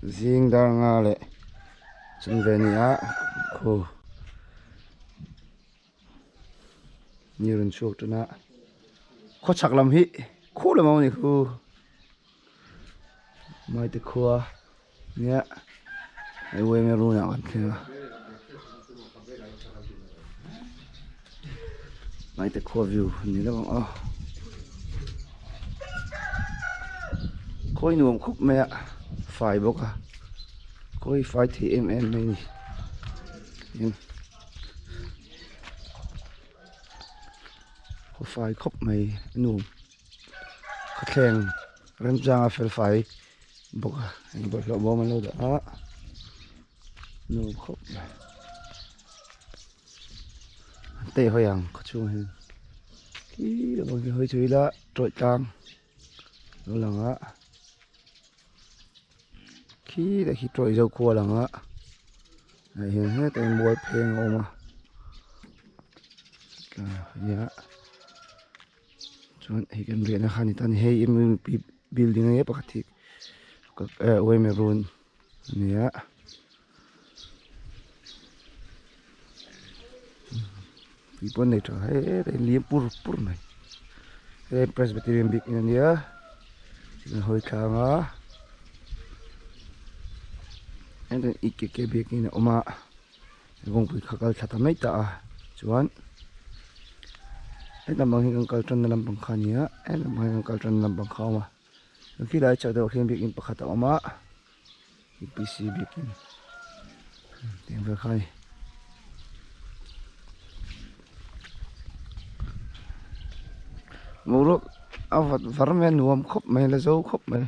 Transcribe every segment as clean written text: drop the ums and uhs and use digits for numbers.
riêng dar nga lệ chân về nia khu nhiều lần chuột cho nó khó chắc làm hi khu là mau này khu mai từ khu nia ai quay mẹ ru nào ăn kia mai từ khu view như đó bằng khối nuông khúc mẹ phải bốc à khối phải thì em này nhưng khối phải khúc mày nuông khách khen rem rang phải phải bốc à anh bốc lọ bò mà lâu đó nuông khúc tê hơi ăn có chung hơn kí được một cái hơi chui lá trội trang đó là á khi đã khi trội dầu cua là á này hiện hết tên mua phèn ôm à nhá chọn thì cái miệng nó khăn tan hay em building ấy bác thì các ôi mẹ run nhá vì bọn này cho hay đây liếm pur pur này đây Presbyterian big in nhá thì hơi khang á anh ta ít cái big in oma gong bị khakal thata mấy ta chuan anh ta mang hình khakal trần làm bằng khani á anh ta mang hình khakal trần làm bằng khao mà khi lại chờ được hình big in pakhat oma PC big in tiếng về khai một lúc vật vật men nuông khóc mày là dấu khóc mày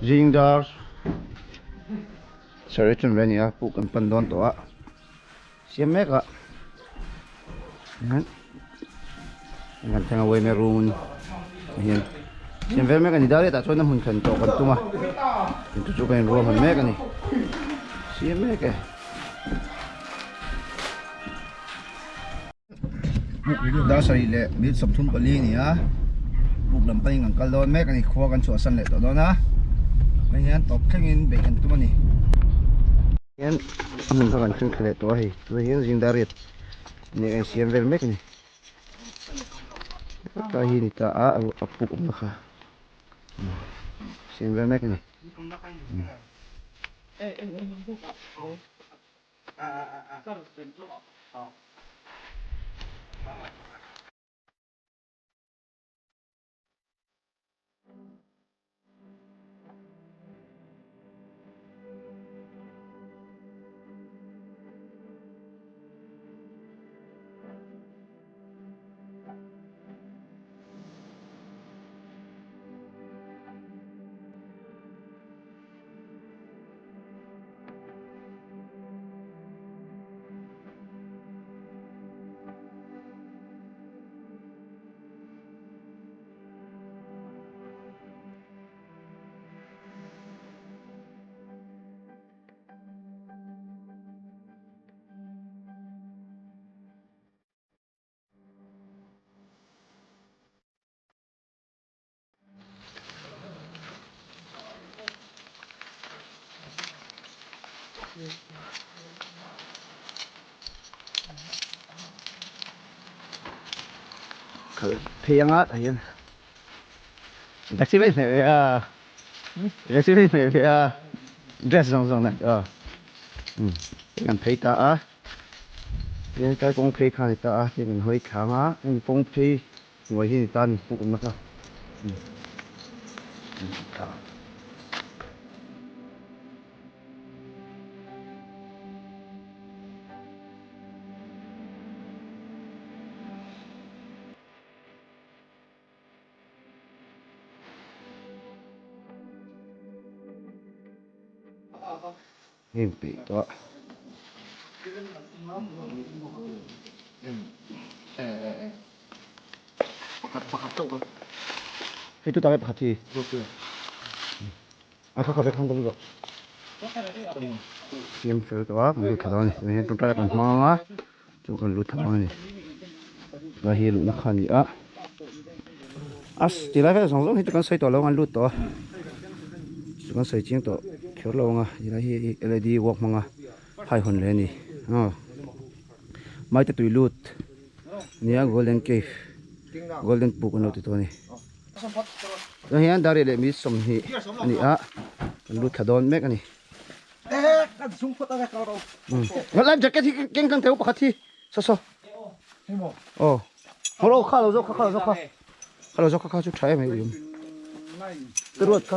riêng đó sẽ chuẩn bị nhá phụ cần phần đón tổ xem mét ạ ngăn thằng away maroon hiền xem vé mét cái này đó đấy ta cho nó mình cần tổ cần tung à mình chụp cái rùa mình mét cái này xem mét cái bụng đó sẽ lệ biết sập thun bali này á bụng làm tay ngang calon mét cái này khoaกันsửa sân lệ tổ đó naไม่งั้นตบแค่เงินเบรกกันตัวนี้งั้นมันต้องการขึ้นเคลตัวให้ตัวเห็นจริงดาริดนี่ไอเสียงเวลเมกนี่ตาหินตาอาปุกนะคะเสียงเวลเมกนี่เพียงอ่ะเห็นแท็กซี่ไม่เหนื่อยอ่ะแท็กซี่ไม่เหนื่อยอ่ะเดรสสองๆนะกันเพย์ตาอ่ะยังใช้กงเพย์ข้างตาอ่ะที่มันห้อยขามายังกงเพย์หัวหินตันปุ๊บนะครับเห็นปีตัวให้ทุกตาไปพักทีเขาไปข้างตรงนี้ก็เตรียมเสือตัวมันดูขนาดนี้ไม่ต้องตากันมองอ่ะจุกันรู้ทำไมนี่ว่าเฮียรู้นักขันอ่ะทีแรกเราสองคนให้ทุกคนใส่ตัวแล้วมันรู้ตัวทุกคนใส่จริงตัวเขียวลงอ่ะทีแรกเฮียLEDวอกมังอ่ะให้คนเลยนี่ไม่จะตุยรูดนี่ golden cave golden book อันนี้ตัวนี้แล้วเฮียดาริเลมิสมฮีอันนี้มันรูดขาดอนเมกอันนี้กันสุ่มพอตะเวกเรางั้นไลฟ์แจ็คเก็ตที่เก่งกันเทวปะที่ซอโอ้ฮัลโหลข้าเราจะข้าจุดใช้ไหมยุ่งตรวจข้า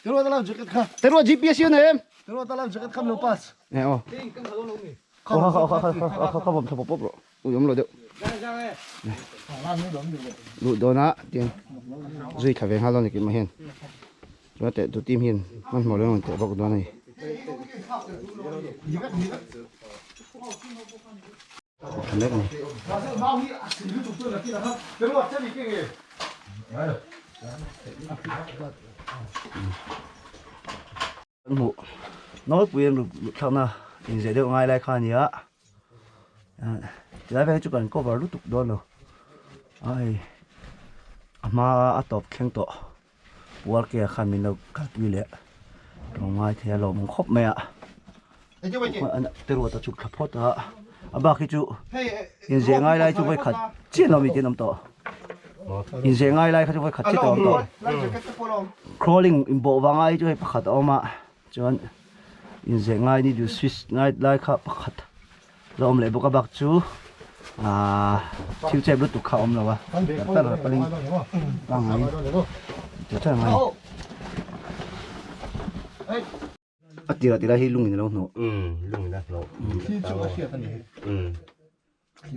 ตรวจตลาดแจ็คเก็ตข้าตรวจ GPS อยู่เนี่ยตรวจตลาดแจ็คเก็ตข้ามโลปัสเนี่ยเขาผมปุ๊บหรออุ้ยมันโหลดเดี๋ยวดูโดนะเตียนจุยขับเองฮะเราเนี่ยกินมาเห็นว่าแต่ตัวทีมเห็นมันหมดแล้วมันแต่บอกตัวนี้ทำได้ไหมหมูน้อยปุ๋ยหลุดเข้าหน้าอินเสียเดี๋ยวง่ายเลยข้านี้อ่ะจะได้ไปจุกันก็บรรลุตุกโดนเลยไอ้มาตบแข่งต่อวัวเกี่ยขันมินเรากัดวิเลยลงมาเที่ยวลงครบไหมอ่ะแต่รู้ว่าจะจุดขับพอดบางทีจุอินเสียง่ายเลยจุไปขัดเจียนเรามีเจียนน้ำต่ออินเสียง่ายเลยเขาจุไปขัดเจียนน้ำต่อ crawling อินโบวางง่ายจุไปขัดออกมาจนอินเสียง่ายนี่ดูสวิสง่ายเลยครับขัดเราอมเลยบุกบักจูชิวใจบลูตุกเขาอมแล้ววะแต่เราปลิงบางไงจะใช่ไหมตีละให้ลุงนี่แล้วหนูลุงนะเราที่จุดเสียกันนี่ตี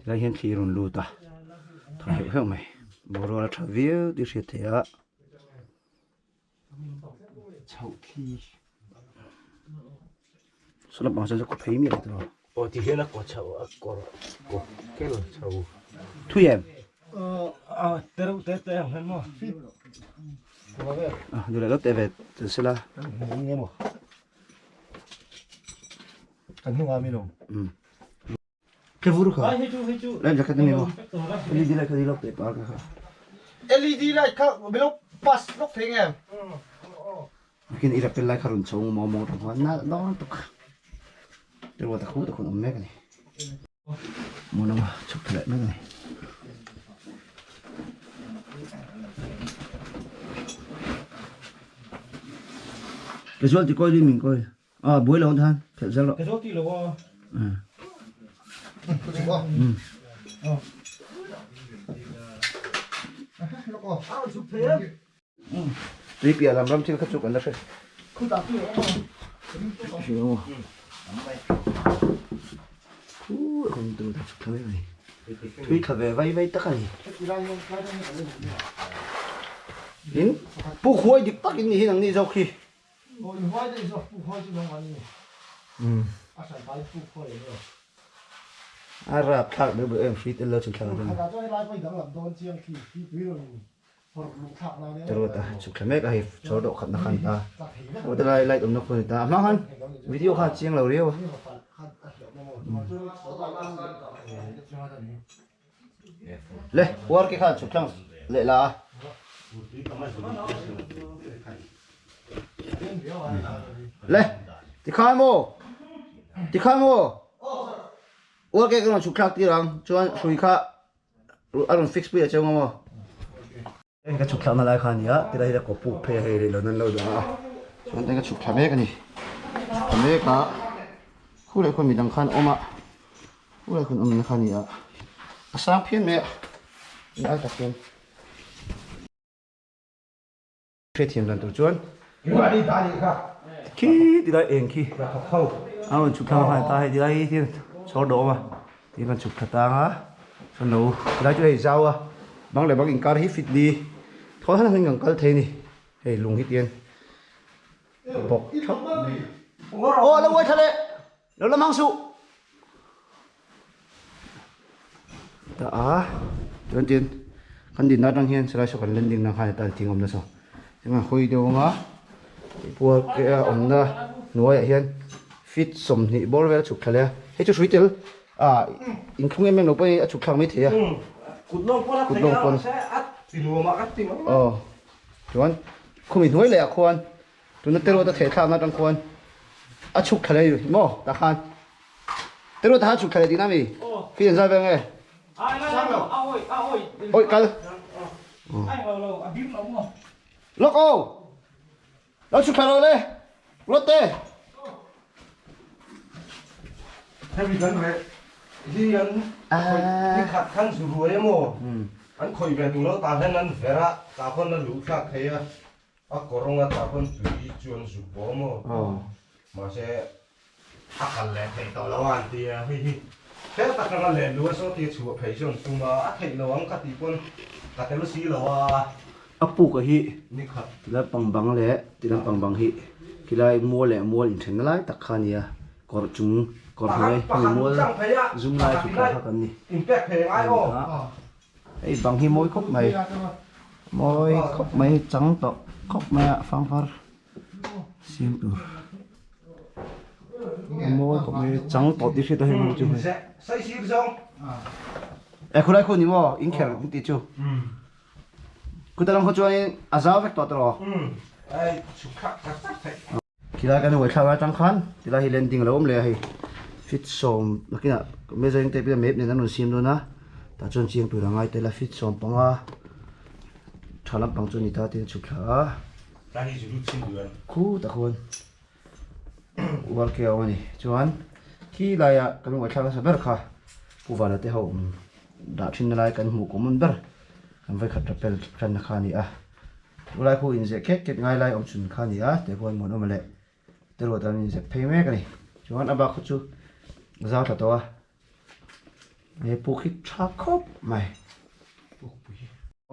ละเห็นขี้รุนรูตาถ่ายเพิ่มไหมบรอละทวีดิเสียเถอะ chậu khi số lượng bằng số có thấy miệng rồi ở thì hiện là có chậu có cái là chậu thui em tê hơn mà rồi lại lớp tệ về từ xưa là nghe mà cần không ai đâu cái vũ được không lên cho cái này mà LED lại cái gì lớp tệ bao cái LED lại khác bên lúc pass lúc thế nghe cái này là lại karun chung mò mò thôi nó tục rồi ta khu ta còn mấy cái này mua nó mà chụp lại mấy cái này cái số thì coi đi mình coi à buổi lâu than thật ra rồi cái số thì là đi kia làm răm trên các chỗ còn đất không đặt gì hiểu không không từng thật chụp cái này tuy cả về vay vay tất cả gì đến bu khói được tắc cái gì thằng này sau khi à ra thằng nữa bữa em free tên lớn chụp thằng đó rồi ta chụp cái mấy cái chỗ độ khăn khăn ta rồi ta lại tụm nó khơi ta nó hắn video khác chiang lầu riêu lệ qua cái khăn chụp thằng lệ là lệ thì khai mô qua cái con chụp khác tí rằng cho anh suy khác anh fix bây giờ chơi ngon không cái chụp thằng này khai nhá thì đây là có phụ phê hay là nên lâu rồi cho nên cái chụp thằng mấy cái này chụp mấy cái khu này con mình đang khai ôm ạ khu này con ôm khai nhá sáng phiên mẹ ai tập phiên phê thiềm lần đầu chuan khi thì đây em khi anh chụp thằng khai ta thì đây thì số độ mà thì con chụp thật ta cho nó thì đây chỗ này sao à bằng lại bằng in car hit fit đi thôi hắn hình cái thế này hey lùng hit tiền bọc thấp ô nó quay thật đấy nó là mang sụ đã đơn tiền căn điện đang hiện sẽ là số căn lên điện đang hai ta tiếng ông nó sao nhưng mà khôi điều ngã bùa cái ông nó nuôi hiện fit sầm thì ball về chụp khai hết cho suy tiêu à in không em nó bây chụp khai mấy thế à cụt lông con chuan không mình nuôi lẹ khoan tụi nó tero ta thể thao nó đang khoan à chụp khai đấy mò ta khan tero ta chụp khai đi nami phi đến ra về nghe ôi cái lóc ô nó chụp khai rồi đấy lót tê thay vì cái này thì anh đi khát khăn sủi ruồi em mò anh khơi về tụi nó ta lên anh về ra ta con nó lũ khác thế à corong ta con tụi chuồn sụp bò mò mà sẽ ăn lẹ thấy tao lâu ăn thì thế ta cần lẹ lúa số thì chùa phải chọn tụi mà thấy lâu ăn cái tí con ta cái lúc xí lâu ấp phụ cái hiนี่ครับ là bằng bằng lẽ thì là bằng bằng hi khi lại mua lẽ mua in thành lại tắc khan ya cột chúng cột này mình mua zoom lại chụp cái khác này impact hệ ai ô ấy bằng hi môi khóc mày trắng tọ khóc mẹ phăng phar xiêm tur môi khóc mày trắng tọ tí phía tao hình chụp xây xí xong ê khu lại khu ni mo in khéo in tí chú cứ tao đang có cho anh azao vek tọ tao ai chụp khác thế khi lại cái này khai ra trắng khăn thì lại lên tiếng là ôm lệ hay fit som là cái nào bây giờ anh thấy bây giờ map này nó xiêm luôn á ta chọn chiang tuổi là ngay đây là fit som bằng à thà lắm bằng chọn ta thì chụp khá ta đi chụp xin được khu ta khôn uar keo này chuan khi lại à cái người khai ra sao khá phụ vào là thế hậu đã xin lại cái mũ của mình bớt làm vậy khát rappel khăn khá này à lại khu in sẽ kết ngay lại ông chun khá này à để coi muốn ông lệ từ rồi tao in sẽ pay mấy cái này chuan à bác chú giao thật to này bố khít cha khóc mày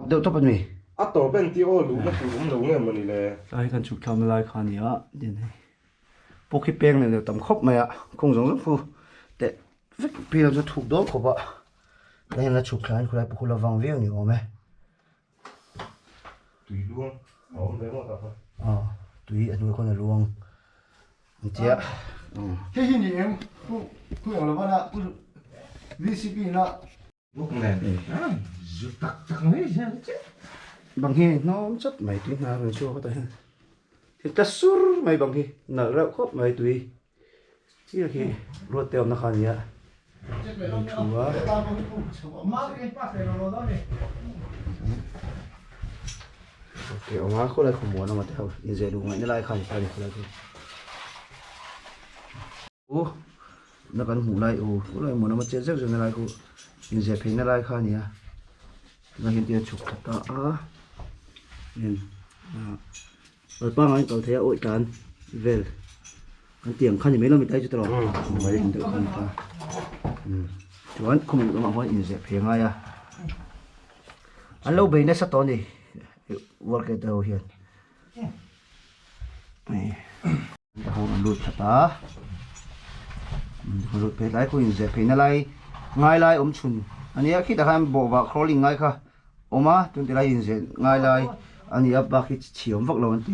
đâu tao bắt mày tổ bên tiêu lũ nó cũng lũ nghe mà nè đây cần chụp theo lại khá nhiều điện này bốc cái beng này được tầm khóc mày ạ không giống phu để vứt pin làm cho thuộc đó của bạn đây là chụp lại của lại bốc là vàng viêu nhiều mà tùy luôn ổn đấy mà tập tùy ở đuôi con là luôn chị thế thì em tôi ở là bạn ạ VCP là bốc này rượt tặc tặc mấy sao chứ bằng hi nó rất mày tí nào rồi chưa có tới thì ta sur mày bằng hi nở ra khóc mày tùy chỉ là khi ruột tiêu nó khá nhiều chúa kiểu má khô lại không muốn nó mà theo in dễ đủ ngay nó lại khá nhiều cái này ô nó còn hủ lại ô khô lại muốn nó mà chết rất rồi nó lại cô in dễ phải nó lại khá nhiều nó hiện tiền chụp thật đó nên rồi ba anh cầu thế ôi cán về cái tiền khăn thì mấy lần mình tay cho tao mấy hình tượng không ta chú anh không được mà hỏi in dẹp hiện ngay anh lâu bên này sắp tới đi work cái đầu hiện này ta không lụt thật ta lụt về lại cũng in dẹp hiện lại ngay lại chun anh ấy khi ta ham bộ vào crawling ngay cả mà chúng ta lại in dẹp ngay lại anh ấy bắt cái chiếu vật lâu anh tí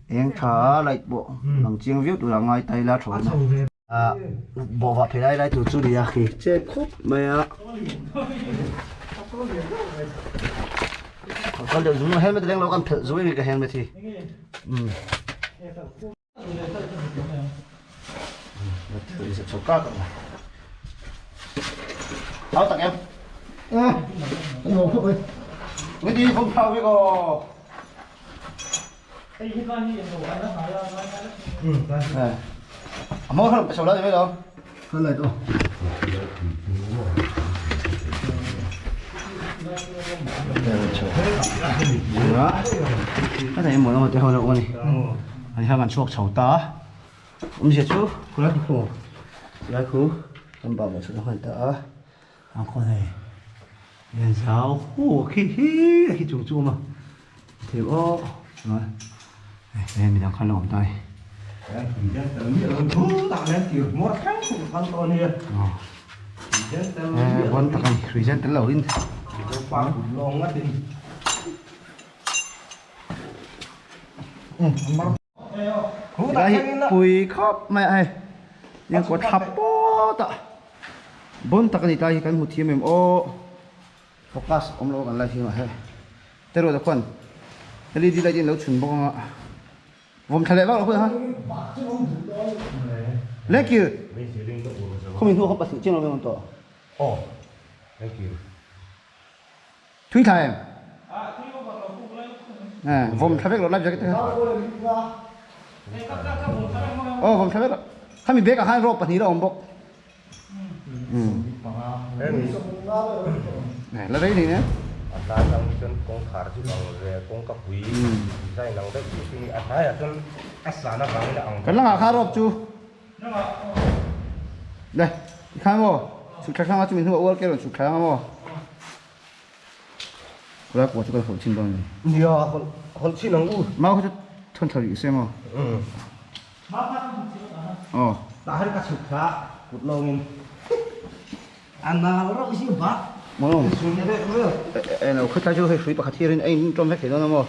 em thả lại bộ bằng chiên viết được là ngay tay lá trộn bộ vật thì đây từ chú đi à khi chết khúc mày con được dùng helmet đang lâu con thợ dối cái helmet thì thử sẽ chọc các áo tặng em ngồi không ơi cái gì không thao với cô mỗi lần phải lấy vậy đâu hơn lại đâu cái này muốn nó theo đâu này anh hai bạn chuộc chầu tá gì chú cô lấy cô lấy cô em bảo một số nó hoàn tá con này nhân giáo khi trùng chu mà thì ô em mình đang khăn lỏng tay con tặng anh dân tấn lẩu đi đây bùi khóc mẹ hay nhưng có thập bó tạ bốn tặng anh tay cái một thiên em ô focus ông loกันlại thì mà hayแต่รู้แต่คนแต่ดีๆเราฉุนบ้างผมทะเลบ้างเหรอเพื่อนฮะเล็กอยู่เขามีทั่วเขาปัสสาวะจริงเราเป็นคนตัว thank you ทุยไทม์ผมทะเลเราไล่จากที่โอ้ผมทะเลถ้ามีเบรกให้รอบปนี้เราบอกแล้วได้ดีเนี่ย anh ta đang chân con khá chứ bằng về con cặp quý dây năng đất thì anh thấy là chân asa nó bằng là ông cái lăng khá rộp chú đây khai mô chụp khai mà chúng mình hứa cái rồi chụp khai mà mô cái của chúng ta phổ trình bằng này nhiều con xin năng u mau có thân thời xem mà đã hết cả chụp khá cột lâu nên anh nào nó cái gì bác mà không em nào khơi tay cho hơi suy bạc thiê lên anh trong vết thế đó mà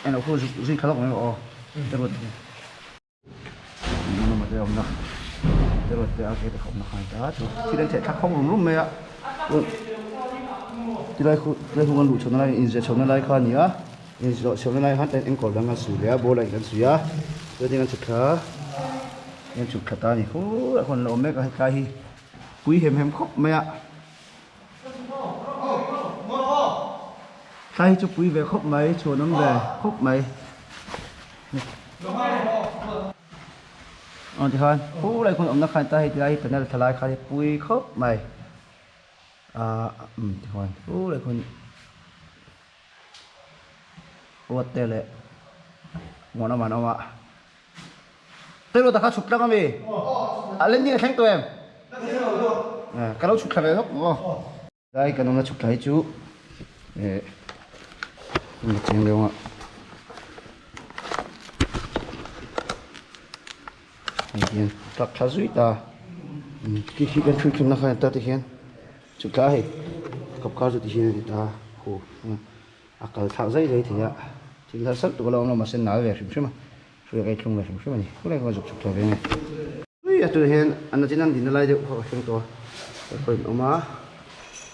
em nào khơi duy khá lắm mà thế rồi nó mà đây ông đó thế rồi thế cái không nó hay đó thì đang chạy thắc không lúc mày ạ thì đây không còn đủ chỗ này in giờ chỗ này khai nhá in giờ chỗ này hắn tên anh còn đang xử lý bố lại đang xử á rồi thì anh chụp khá em chụp khá ta nhỉ ô còn lỗ mấy cái quý hiểm khóc mày ạ tay chụp quý về khóc mấy chùa nó về khóc mấy thì hơn ô lại còn ông nó khai tay thì đây tận đây là thay khai quý khóc mày thì hơn ô lại còn ô tê lệ ngon lắm mà nó mà tê lô ta khá chụp ra cái gì lên đi là thánh tụi em cái đó chụp khai về khóc đây cái nó chụp khai chú một tiếng luôn ạ. Hiện tak khá duy ta cái khi cái chuyện chúng nó khai ta thì hiện chụp cá hết cặp cá rồi thì hiện ta hồ akal tháo dây đấy thì ạ chỉ là sắp tụi nó mà sẽ nói về chúng mà rồi cái chung về chúng mà cái này có chụp thôi về này ui tôi hiện anh chỉ năng đi nó lại được họ không to rồi mà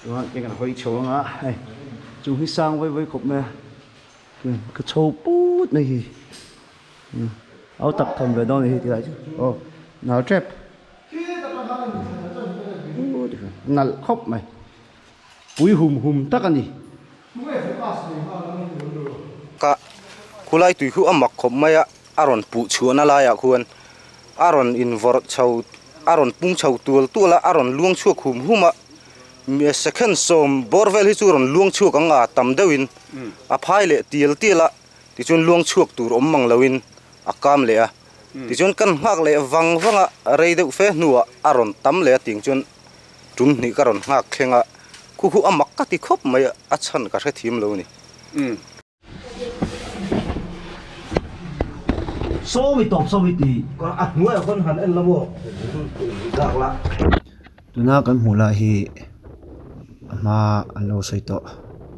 đúng không cái này hơi xấu ngã này chú hi sang với cục mẹ cái xấu bút này thì áo tập thầm về đó này thì lại chứ nào trap nal khóc mày bùi hùm tắc anh đi cả kulai tùy khu âm mặc khom mày á aron pu chua na la ya khuan aron in vor chau aron pung chau tul la aron luang chu khum huma mi second som borvel hi chu ron luang chu ka nga tam deuin a phai le tila ti chun luang chuak tur om mang lawin akam le a ti chun kan hak le wanga rei deuh fe nuwa aron tam le ting chun tum ni karon hak khenga khu amak ka ti khop mai a chan ka the thim lo ni số bị tụt thì còn ăn nuôi con hắn ăn lắm bộ gạc lạ tụi nó cần hula hi mà anh lâu xây to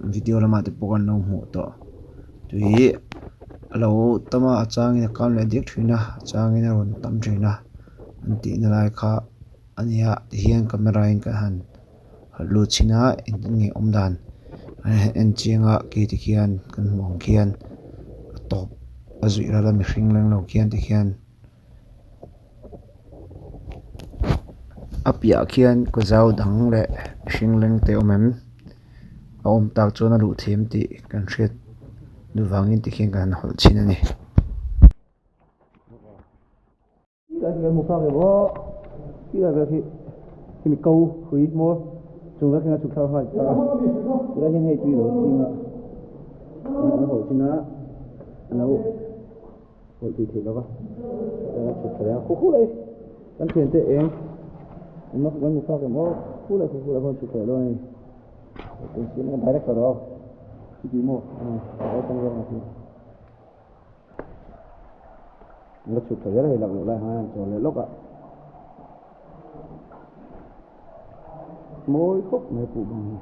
video là mà tiếp tục anh lâu mua to tụi lâu tama achang ina kam le dik thina achang ina ron tam thina an ti na lai kha ania hian camera in ka han lu china in ngi omdan en chinga ki ti khian kan mong khian top azui ra la mi hring leng lo khian ti khian apia khian ko zau dang le hring leng te omem om tak chona lu them ti kan hriat nu wangin ti khian kan hol china ni cái một pha cái bó cái mi câu hủy mua chúng ta khi chụp sao phải chúng ta hiện hay truy đuổi nhưng mà nó hổ xin nó hổ tùy thể đó chụp phải khúc đây căn thuyền tệ em nó vẫn một pha cái bó khúc là con chụp phải rồi tôi xin cái direct vào đó chỉ mua ở trong cái này nó chụp phải rất là lặng lại ha rồi lại lốc ạ mỗi khúc này phụ bằng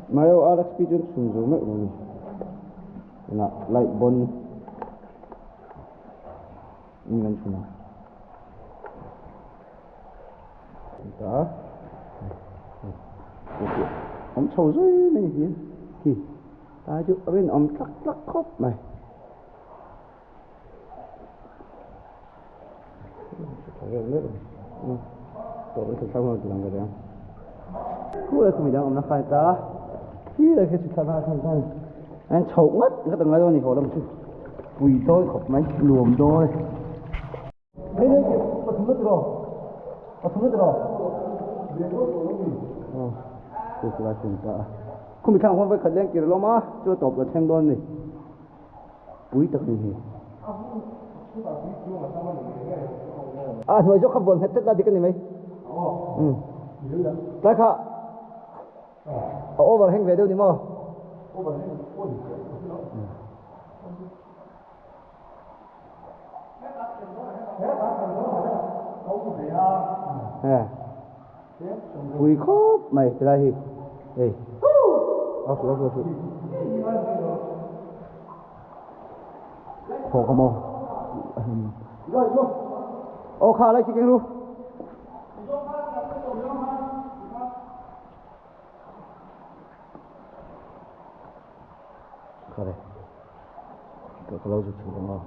mà yêu Alex Pigeon sùng giống vậy rồi là lại bon ingin cuma đó ông sầu rồi này gì thì ta chụp ở bên ông lắc khóc này tôi sẽ không làm gì nữa. Cú là không biết ông nó khai ta, chỉ là cái sự thay thay. Anh chậu mất cái tầng này hồ lắm chứ. Quỳ tôi khóc mấy luồng tôi. Đây đây kìa, bắt thùng nước rồi. Tôi sẽ làm chuyện ta. Không biết thằng con phải khẩn lên kìa lo mà, chưa tập là thêm đòn này. Quỳ tật này. Người cho khắp vườn hết tất cả thì cái này mấy lại khá overhang về đâu đi mà quỳ khóc mày thế là gì đây xuống khổ không mô khá lại chicken luôn khá đây cái lâu rồi